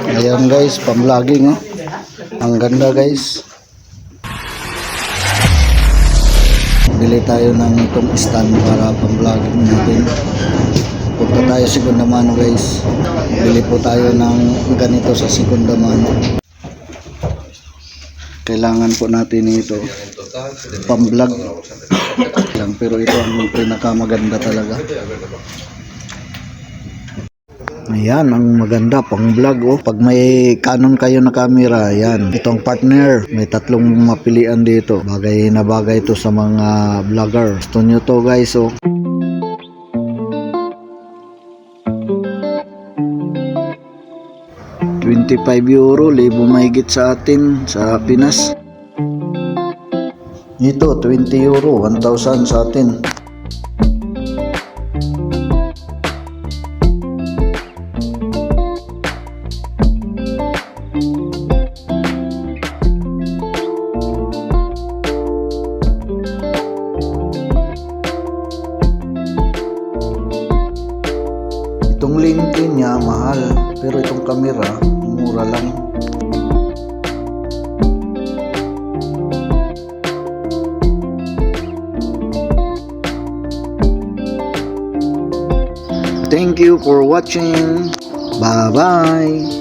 Ayan guys, pang-vlogging oh. Ang ganda guys. Bili tayo ng itong stand para pang-vlogging natin. Punta tayo Segunda Mano guys. Bili po tayo ng ganito sa Segunda Mano. Kailangan po natin ito pang-vlog lang, pero ito ang pinakamaganda talaga. Ayan, ang maganda pang vlog oh. Pag may Canon kayo na camera, ayan, itong partner, may tatlong mapilian dito. Bagay na bagay ito sa mga vlogger. Gusto nyo to guys oh. €25, libo mahigit sa atin sa Pinas. Ito €20, 1,000 sa atin. Itong lente niya mahal, pero itong camera mura lang. Thank you for watching. Bye bye.